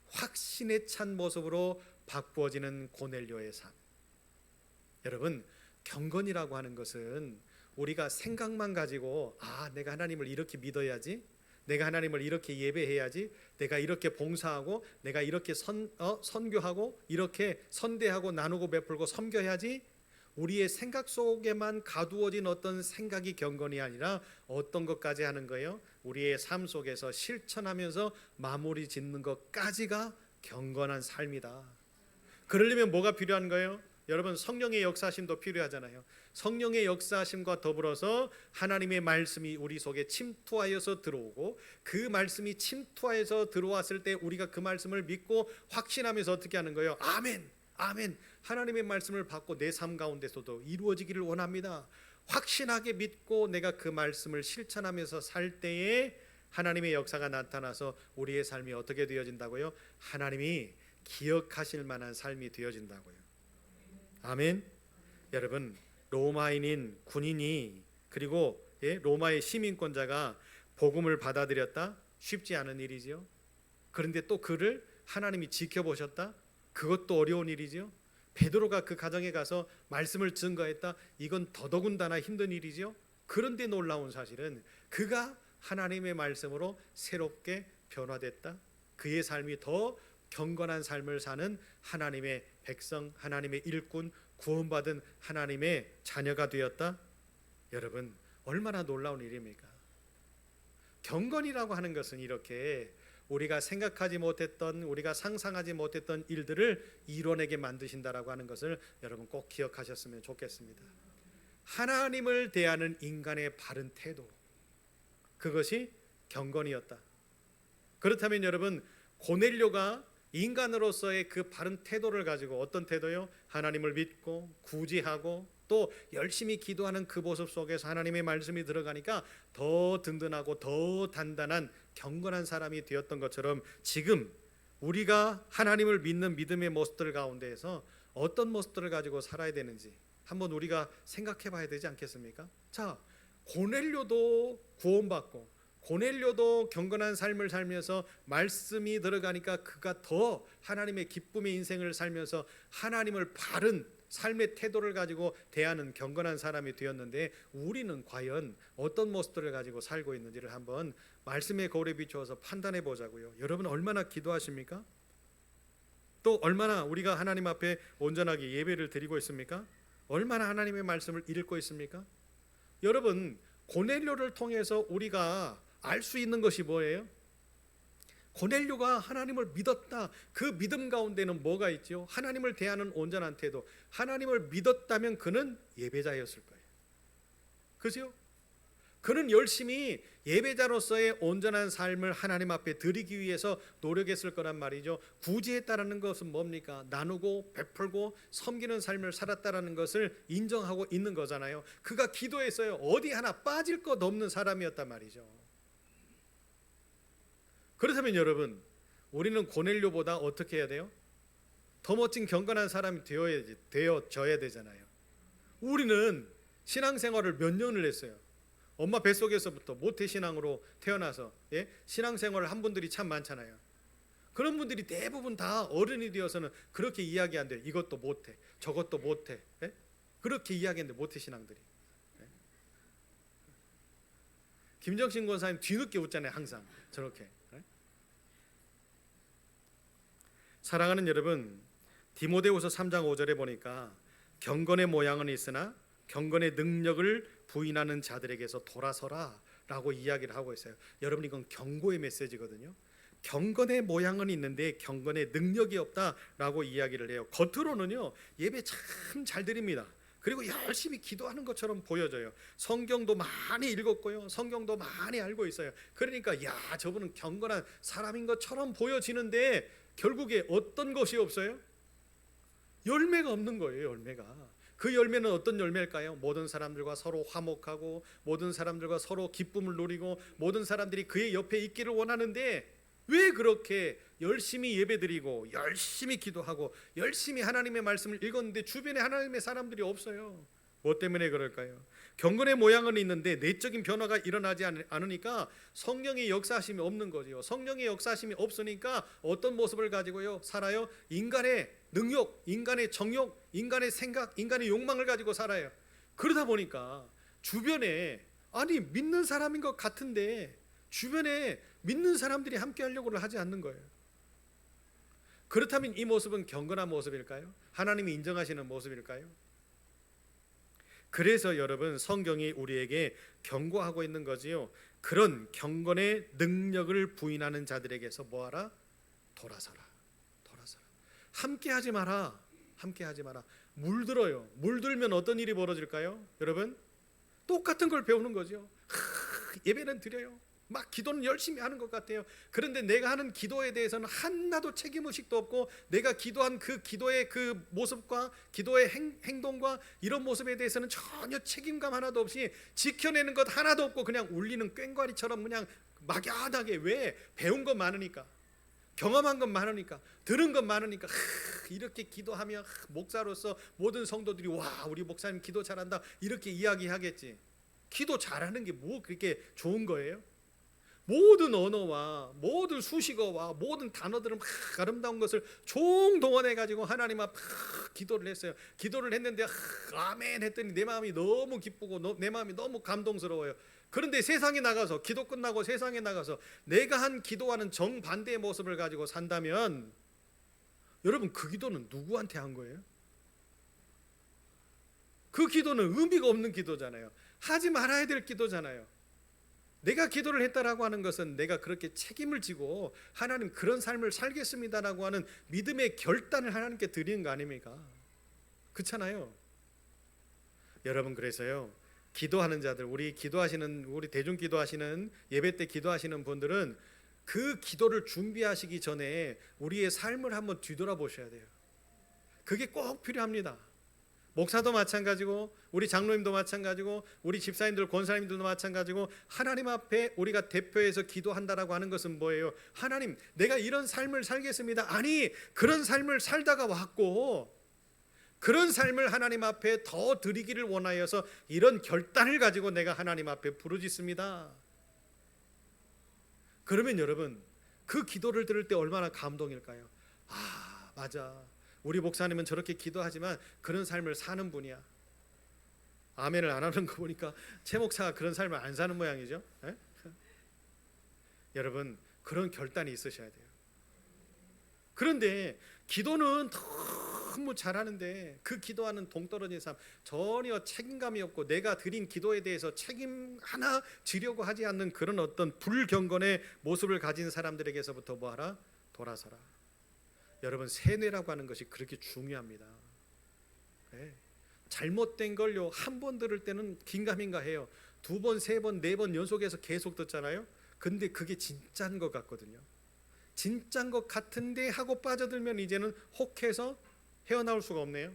확신에 찬 모습으로 바꾸어지는 고넬료의 삶. 여러분, 경건이라고 하는 것은 우리가 생각만 가지고 내가 하나님을 이렇게 믿어야지, 내가 하나님을 이렇게 예배해야지, 내가 이렇게 봉사하고, 내가 이렇게 선교하고, 이렇게 선대하고 나누고 베풀고 섬겨야지, 우리의 생각 속에만 가두어진 어떤 생각이 경건이 아니라 어떤 것까지 하는 거예요? 우리의 삶 속에서 실천하면서 마무리 짓는 것까지가 경건한 삶이다. 그러려면 뭐가 필요한 거예요? 여러분, 성령의 역사하심도 필요하잖아요. 성령의 역사하심과 더불어서 하나님의 말씀이 우리 속에 침투하여서 들어오고, 그 말씀이 침투하여서 들어왔을 때 우리가 그 말씀을 믿고 확신하면서 어떻게 하는 거예요? 아멘, 아멘. 하나님의 말씀을 받고 내 삶 가운데서도 이루어지기를 원합니다. 확신하게 믿고 내가 그 말씀을 실천하면서 살 때에 하나님의 역사가 나타나서 우리의 삶이 어떻게 되어진다고요? 하나님이 기억하실 만한 삶이 되어진다고요. 아멘. 여러분, 로마인인 군인이, 그리고 로마의 시민권자가 복음을 받아들였다? 쉽지 않은 일이지요. 그런데 또 그를 하나님이 지켜보셨다? 그것도 어려운 일이지요. 베드로가 그 가정에 가서 말씀을 증거했다? 이건 더더군다나 힘든 일이지요. 그런데 놀라운 사실은 그가 하나님의 말씀으로 새롭게 변화됐다. 그의 삶이 더 경건한 삶을 사는 하나님의 백성, 하나님의 일꾼, 구원받은 하나님의 자녀가 되었다. 여러분, 얼마나 놀라운 일입니까? 경건이라고 하는 것은 이렇게 우리가 생각하지 못했던, 우리가 상상하지 못했던 일들을 이뤄내게 만드신다라고 하는 것을 여러분 꼭 기억하셨으면 좋겠습니다. 하나님을 대하는 인간의 바른 태도, 그것이 경건이었다. 그렇다면 여러분, 고넬료가 인간으로서의 그 바른 태도를 가지고, 어떤 태도요? 하나님을 믿고 구제하고 또 열심히 기도하는 그 모습 속에서 하나님의 말씀이 들어가니까 더 든든하고 더 단단한 경건한 사람이 되었던 것처럼, 지금 우리가 하나님을 믿는 믿음의 모습들 가운데에서 어떤 모습들을 가지고 살아야 되는지 한번 우리가 생각해 봐야 되지 않겠습니까? 자, 고넬료도 구원받고 고넬료도 경건한 삶을 살면서 말씀이 들어가니까 그가 더 하나님의 기쁨의 인생을 살면서 하나님을 바른 삶의 태도를 가지고 대하는 경건한 사람이 되었는데, 우리는 과연 어떤 모습들을 가지고 살고 있는지를 한번 말씀의 거울에 비추어서 판단해 보자고요. 여러분, 얼마나 기도하십니까? 또 얼마나 우리가 하나님 앞에 온전하게 예배를 드리고 있습니까? 얼마나 하나님의 말씀을 읽고 있습니까? 여러분, 고넬료를 통해서 우리가 알 수 있는 것이 뭐예요? 고넬료가 하나님을 믿었다. 그 믿음 가운데는 뭐가 있죠? 하나님을 대하는 온전한 태도. 하나님을 믿었다면 그는 예배자였을 거예요. 그죠? 그는 열심히 예배자로서의 온전한 삶을 하나님 앞에 드리기 위해서 노력했을 거란 말이죠. 구제했다라는 것은 뭡니까? 나누고 베풀고 섬기는 삶을 살았다라는 것을 인정하고 있는 거잖아요. 그가 기도했어요. 어디 하나 빠질 것 없는 사람이었단 말이죠. 그렇다면 여러분, 우리는 고넬료보다 어떻게 해야 돼요? 더 멋진 경건한 사람이 되어져야 되잖아요. 우리는 신앙생활을 몇 년을 했어요. 엄마 뱃속에서부터 모태신앙으로 태어나서 신앙생활을 한 분들이 참 많잖아요. 그런 분들이 대부분 다 어른이 되어서는 그렇게 이야기한대요. 이것도 못해, 저것도 못해. 그렇게 이야기하는데 모태신앙들이. 김정신 권사님 뒤늦게 웃잖아요. 항상 저렇게. 사랑하는 여러분, 디모데후서 3장 5절에 보니까 경건의 모양은 있으나 경건의 능력을 부인하는 자들에게서 돌아서라 라고 이야기를 하고 있어요. 여러분, 이건 경고의 메시지거든요. 경건의 모양은 있는데 경건의 능력이 없다라고 이야기를 해요. 겉으로는요 예배 참 잘 드립니다. 그리고 열심히 기도하는 것처럼 보여져요. 성경도 많이 읽었고요, 성경도 많이 알고 있어요. 그러니까 야, 저분은 경건한 사람인 것처럼 보여지는데 결국에 어떤 것이 없어요? 열매가 없는 거예요. 열매가. 그 열매는 어떤 열매일까요? 모든 사람들과 서로 화목하고 모든 사람들과 서로 기쁨을 누리고 모든 사람들이 그의 옆에 있기를 원하는데 왜 그렇게 열심히 예배드리고 열심히 기도하고 열심히 하나님의 말씀을 읽었는데 주변에 하나님의 사람들이 없어요? 뭐 때문에 그럴까요? 경건의 모양은 있는데 내적인 변화가 일어나지 않으니까 성령의 역사하심이 없는 거죠. 성령의 역사하심이 없으니까 어떤 모습을 가지고요 살아요? 인간의 능욕, 인간의 정욕, 인간의 생각, 인간의 욕망을 가지고 살아요. 그러다 보니까 주변에 아니 믿는 사람인 것 같은데 주변에 믿는 사람들이 함께 하려고 하지 않는 거예요. 그렇다면 이 모습은 경건한 모습일까요? 하나님이 인정하시는 모습일까요? 그래서 여러분, 성경이 우리에게 경고하고 있는 거지요. 그런 경건의 능력을 부인하는 자들에게서 뭐하라? 돌아서라. 돌아서라. 함께 하지 마라. 함께 하지 마라. 물들어요. 물들면 어떤 일이 벌어질까요? 여러분, 똑같은 걸 배우는 거죠. 예배는 드려요. 막 기도는 열심히 하는 것 같아요. 그런데 내가 하는 기도에 대해서는 하나도 책임의식도 없고 내가 기도한 그 기도의 그 모습과 기도의 행동과 이런 모습에 대해서는 전혀 책임감 하나도 없이 지켜내는 것 하나도 없고 그냥 울리는 꽹과리처럼 그냥 막연하게. 왜? 배운 것 많으니까, 경험한 것 많으니까, 들은 것 많으니까. 이렇게 기도하면 목사로서 모든 성도들이 와, 우리 목사님 기도 잘한다 이렇게 이야기하겠지. 기도 잘하는 게 뭐 그렇게 좋은 거예요? 모든 언어와 모든 수식어와 모든 단어들은 막 아름다운 것을 총동원해 가지고 하나님 앞 기도를 했어요. 기도를 했는데 아멘 했더니 내 마음이 너무 기쁘고 내 마음이 너무 감동스러워요. 그런데 세상에 나가서, 기도 끝나고 세상에 나가서 내가 한 기도와는 정반대의 모습을 가지고 산다면 여러분, 그 기도는 누구한테 한 거예요? 그 기도는 의미가 없는 기도잖아요. 하지 말아야 될 기도잖아요. 내가 기도를 했다라고 하는 것은 내가 그렇게 책임을 지고 하나님 그런 삶을 살겠습니다라고 하는 믿음의 결단을 하나님께 드리는 거 아닙니까? 그렇잖아요. 여러분, 그래서요 기도하는 자들, 우리 대중 기도하시는 예배 때 기도하시는 분들은 그 기도를 준비하시기 전에 우리의 삶을 한번 뒤돌아보셔야 돼요. 그게 꼭 필요합니다. 목사도 마찬가지고 우리 장로님도 마찬가지고 우리 집사님들, 권사님들도 마찬가지고 하나님 앞에 우리가 대표해서 기도한다라고 하는 것은 뭐예요? 하나님, 내가 이런 삶을 살겠습니다. 아니, 그런 삶을 살다가 왔고 그런 삶을 하나님 앞에 더 드리기를 원하여서 이런 결단을 가지고 내가 하나님 앞에 부르짖습니다. 그러면 여러분, 그 기도를 들을 때 얼마나 감동일까요? 아, 맞아, 우리 목사님은 저렇게 기도하지만 그런 삶을 사는 분이야. 아멘을 안 하는 거 보니까 최 목사가 그런 삶을 안 사는 모양이죠. 여러분, 그런 결단이 있으셔야 돼요. 그런데 기도는 너무 잘하는데 그 기도하는 동떨어진 삶, 전혀 책임감이 없고 내가 드린 기도에 대해서 책임 하나 지려고 하지 않는 그런 어떤 불경건의 모습을 가진 사람들에게서부터 뭐하라? 돌아서라. 여러분, 세뇌라고 하는 것이 그렇게 중요합니다. 잘못된 걸요 한 번 들을 때는 긴가민가 해요. 두 번, 세 번, 네 번 연속해서 계속 듣잖아요. 근데 그게 진짜인 것 같거든요. 진짜인 것 같은데 하고 빠져들면 이제는 혹해서 헤어나올 수가 없네요.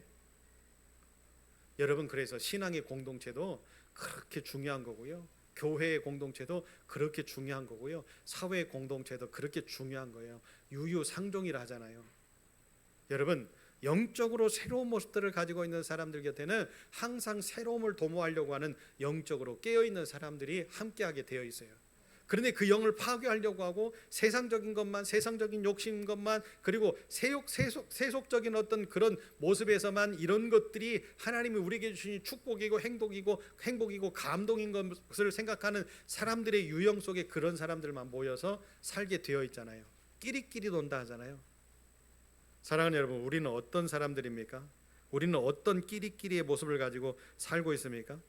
여러분, 그래서 신앙의 공동체도 그렇게 중요한 거고요. 교회의 공동체도 그렇게 중요한 거고요. 사회의 공동체도 그렇게 중요한 거예요. 유유상종이라 하잖아요. 여러분, 영적으로 새로운 모습들을 가지고 있는 사람들 곁에는 항상 새로움을 도모하려고 하는 영적으로 깨어있는 사람들이 함께하게 되어 있어요. 그런데 그 영을 파괴하려고 하고 세상적인 것만, 세상적인 욕심 것만, 그리고 세속적인 어떤 그런 모습에서만 이런 것들이 하나님이 우리에게 주신 축복이고 행복이고 감동인 것을 생각하는 사람들의 유형 속에 그런 사람들만 모여서 살게 되어 있잖아요. 끼리끼리 논다 하잖아요. 사랑하는 여러분, 우리는 어떤 사람들입니까? 우리는 어떤 끼리끼리의 모습을 가지고 살고 있습니까?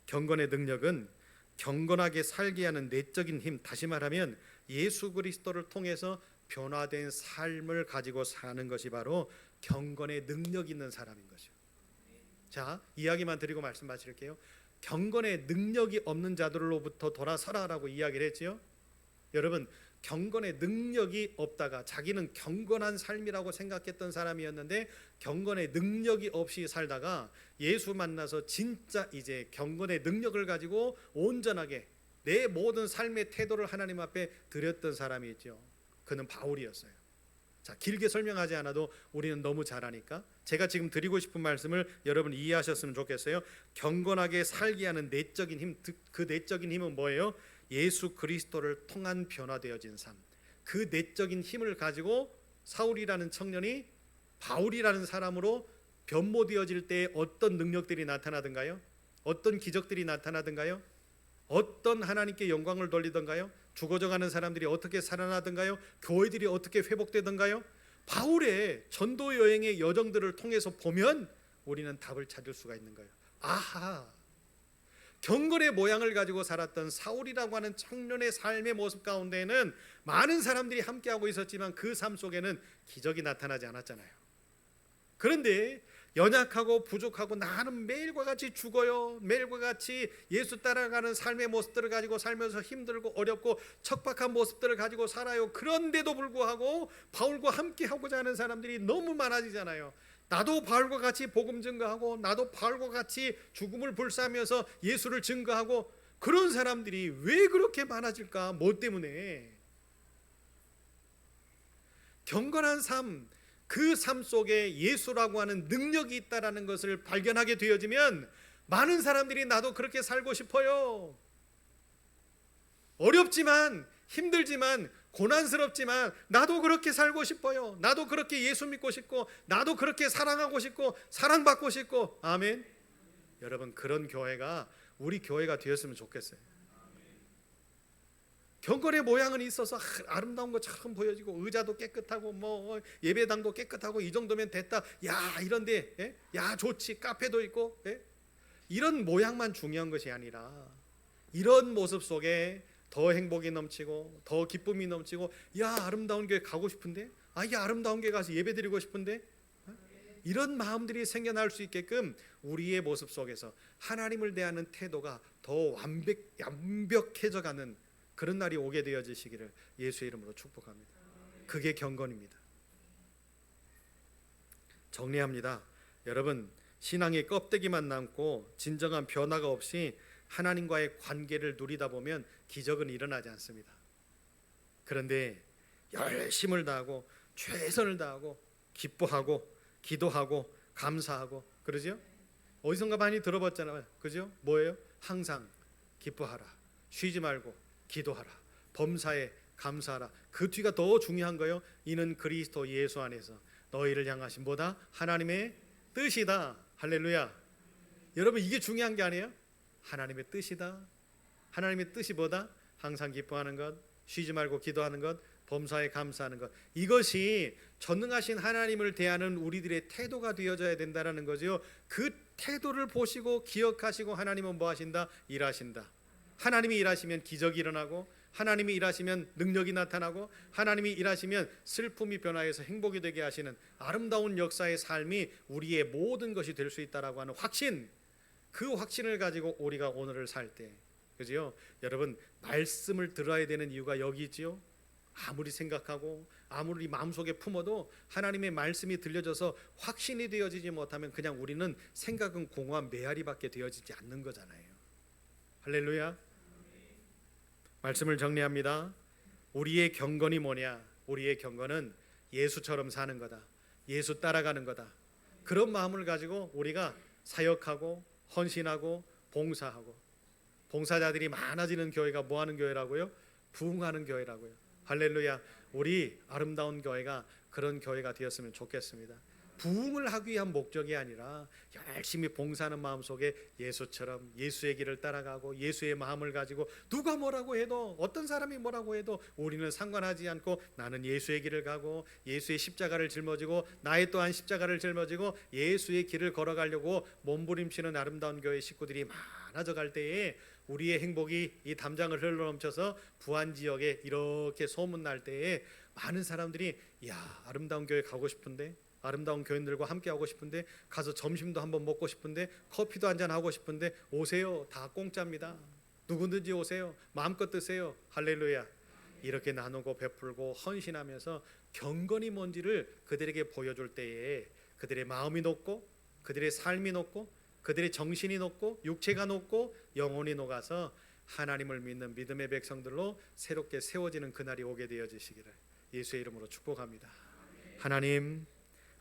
경건의 능력은 경건하게 살게 하는 내적인 힘, 다시 말하면 예수 그리스도를 통해서 변화된 삶을 가지고 사는 것이 바로 경건의 능력 있는 사람인 것이요. 자, 이야기만 드리고 말씀 마칠게요. 경건의 능력이 없는 자들로부터 돌아서라라고 이야기를 했지요. 여러분, 경건의 능력이 없다가 자기는 경건한 삶이라고 생각했던 사람이었는데 경건의 능력이 없이 살다가 예수 만나서 진짜 이제 경건의 능력을 가지고 온전하게 내 모든 삶의 태도를 하나님 앞에 드렸던 사람이 있죠. 그는 바울이었어요. 자, 길게 설명하지 않아도 우리는 너무 잘 아니까 제가 지금 드리고 싶은 말씀을 여러분 이해하셨으면 좋겠어요. 경건하게 살게 하는 내적인 힘, 그 내적인 힘은 뭐예요? 예수 그리스도를 통한 변화되어진 삶. 그 내적인 힘을 가지고 사울이라는 청년이 바울이라는 사람으로 변모되어질 때 어떤 능력들이 나타나던가요? 어떤 기적들이 나타나던가요? 어떤 하나님께 영광을 돌리던가요? 죽어져가는 사람들이 어떻게 살아나던가요? 교회들이 어떻게 회복되던가요? 바울의 전도 여행의 여정들을 통해서 보면 우리는 답을 찾을 수가 있는 거예요. 아하, 경건의 모양을 가지고 살았던 사울이라고 하는 청년의 삶의 모습 가운데에는 많은 사람들이 함께하고 있었지만 그 삶 속에는 기적이 나타나지 않았잖아요. 그런데 연약하고 부족하고 나는 매일과 같이 죽어요, 매일과 같이 예수 따라가는 삶의 모습들을 가지고 살면서 힘들고 어렵고 척박한 모습들을 가지고 살아요. 그런데도 불구하고 바울과 함께하고자 하는 사람들이 너무 많아지잖아요. 나도 바울과 같이 복음 증거하고 나도 바울과 같이 죽음을 불사하면서 예수를 증거하고 그런 사람들이 왜 그렇게 많아질까? 뭐 때문에? 경건한 삶, 그 삶 속에 예수라고 하는 능력이 있다라는 것을 발견하게 되어지면 많은 사람들이 나도 그렇게 살고 싶어요. 어렵지만 힘들지만 고난스럽지만 나도 그렇게 살고 싶어요. 나도 그렇게 예수 믿고 싶고 나도 그렇게 사랑하고 싶고 사랑받고 싶고. 아멘. 여러분, 그런 교회가 우리 교회가 되었으면 좋겠어요. 경건의 모양은 있어서 아름다운 것처럼 보여지고 의자도 깨끗하고 뭐 예배당도 깨끗하고 이 정도면 됐다. 야, 이런데 예? 야, 좋지. 카페도 있고 예? 이런 모양만 중요한 것이 아니라 이런 모습 속에 더 행복이 넘치고 더 기쁨이 넘치고 야, 아름다운 교회 가고 싶은데 이 아름다운 교회 가서 예배드리고 싶은데 이런 마음들이 생겨날 수 있게끔 우리의 모습 속에서 하나님을 대하는 태도가 더 완벽해져 가는 그런 날이 오게 되어지시기를 예수의 이름으로 축복합니다. 그게 경건입니다. 정리합니다. 여러분, 신앙의 껍데기만 남고 진정한 변화가 없이 하나님과의 관계를 누리다 보면 기적은 일어나지 않습니다. 그런데 열심을 다하고 최선을 다하고 기뻐하고 기도하고 감사하고 그러죠? 어디선가 많이 들어봤잖아요. 그죠? 뭐예요? 항상 기뻐하라, 쉬지 말고 기도하라, 범사에 감사하라. 그 뒤가 더 중요한 거예요. 이는 그리스도 예수 안에서 너희를 향하신 뭐다? 하나님의 뜻이다. 할렐루야. 여러분, 이게 중요한 게 아니에요? 하나님의 뜻이다. 하나님의 뜻이 뭐다? 항상 기뻐하는 것, 쉬지 말고 기도하는 것, 범사에 감사하는 것. 이것이 전능하신 하나님을 대하는 우리들의 태도가 되어져야 된다는 거죠. 그 태도를 보시고 기억하시고 하나님은 뭐 하신다? 일하신다. 하나님이 일하시면 기적이 일어나고 하나님이 일하시면 능력이 나타나고 하나님이 일하시면 슬픔이 변화해서 행복이 되게 하시는 아름다운 역사의 삶이 우리의 모든 것이 될 수 있다라고 하는 확신, 그 확신을 가지고 우리가 오늘을 살 때 그죠? 여러분, 말씀을 들어야 되는 이유가 여기 있지요. 아무리 생각하고 아무리 마음속에 품어도 하나님의 말씀이 들려져서 확신이 되어지지 못하면 그냥 우리는 생각은 공허한 메아리밖에 되어지지 않는 거잖아요. 할렐루야. 말씀을 정리합니다. 우리의 경건이 뭐냐? 우리의 경건은 예수처럼 사는 거다. 예수 따라가는 거다. 그런 마음을 가지고 우리가 사역하고 헌신하고 봉사하고, 봉사자들이 많아지는 교회가 뭐 하는 교회라고요? 부흥하는 교회라고요. 할렐루야. 우리 아름다운 교회가 그런 교회가 되었으면 좋겠습니다. 부흥을 하기 위한 목적이 아니라 열심히 봉사하는 마음 속에 예수처럼 예수의 길을 따라가고 예수의 마음을 가지고 누가 뭐라고 해도, 어떤 사람이 뭐라고 해도 우리는 상관하지 않고 나는 예수의 길을 가고 예수의 십자가를 짊어지고 나의 또한 십자가를 짊어지고 예수의 길을 걸어가려고 몸부림치는 아름다운 교회 식구들이 많아져 갈 때에 우리의 행복이 이 담장을 흘러넘쳐서 부안 지역에 이렇게 소문날 때에 많은 사람들이 야, 아름다운 교회 가고 싶은데, 아름다운 교인들과 함께 하고 싶은데, 가서 점심도 한번 먹고 싶은데, 커피도 한잔 하고 싶은데 오세요. 다 공짜입니다. 누구든지 오세요. 마음껏 드세요. 할렐루야. 이렇게 나누고 베풀고 헌신하면서 경건이 뭔지를 그들에게 보여줄 때에 그들의 마음이 높고 그들의 삶이 높고 그들의 정신이 높고 육체가 높고 영혼이 녹아서 하나님을 믿는 믿음의 백성들로 새롭게 세워지는 그날이 오게 되어지시기를 예수의 이름으로 축복합니다. 하나님,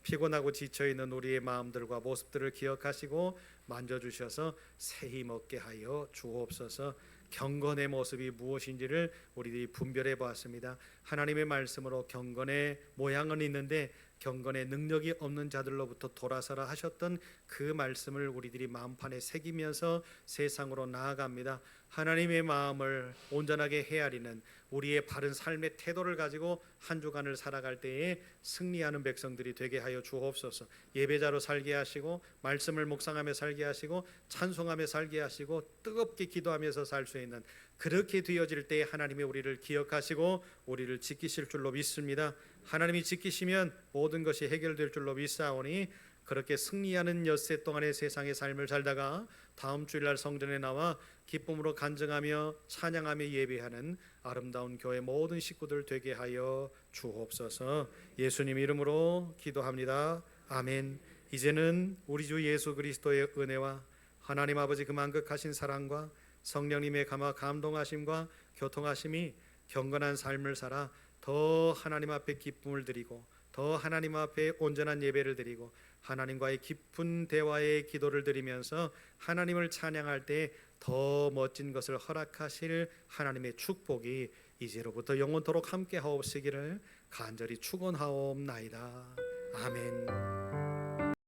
피곤하고 지쳐있는 우리의 마음들과 모습들을 기억하시고 만져주셔서 새 힘 얻게 하여 주옵소서. 경건의 모습이 무엇인지를 우리들이 분별해 보았습니다. 하나님의 말씀으로 경건의 모양은 있는데 경건의 능력이 없는 자들로부터 돌아서라 하셨던 그 말씀을 우리들이 마음판에 새기면서 세상으로 나아갑니다. 하나님의 마음을 온전하게 헤아리는 우리의 바른 삶의 태도를 가지고 한 주간을 살아갈 때에 승리하는 백성들이 되게 하여 주옵소서. 예배자로 살게 하시고 말씀을 묵상하며 살게 하시고 찬송하며 살게 하시고 뜨겁게 기도하면서 살 수 있는, 그렇게 되어질 때에 하나님이 우리를 기억하시고 우리를 지키실 줄로 믿습니다. 하나님이 지키시면 모든 것이 해결될 줄로 믿사오니 그렇게 승리하는 엿새 동안의 세상의 삶을 살다가 다음 주일날 성전에 나와 기쁨으로 간증하며 찬양하며 예배하는 아름다운 교회 모든 식구들 되게 하여 주옵소서. 예수님 이름으로 기도합니다. 아멘. 이제는 우리 주 예수 그리스도의 은혜와 하나님 아버지 그 만극하신 사랑과 성령님의 감동하심과 교통하심이 경건한 삶을 살아 더 하나님 앞에 기쁨을 드리고 더 하나님 앞에 온전한 예배를 드리고 하나님과의 깊은 대화의 기도를 드리면서 하나님을 찬양할 때 더 멋진 것을 허락하실 하나님의 축복이 이제로부터 영원토록 함께 하옵시기를 간절히 축원하옵나이다. 아멘.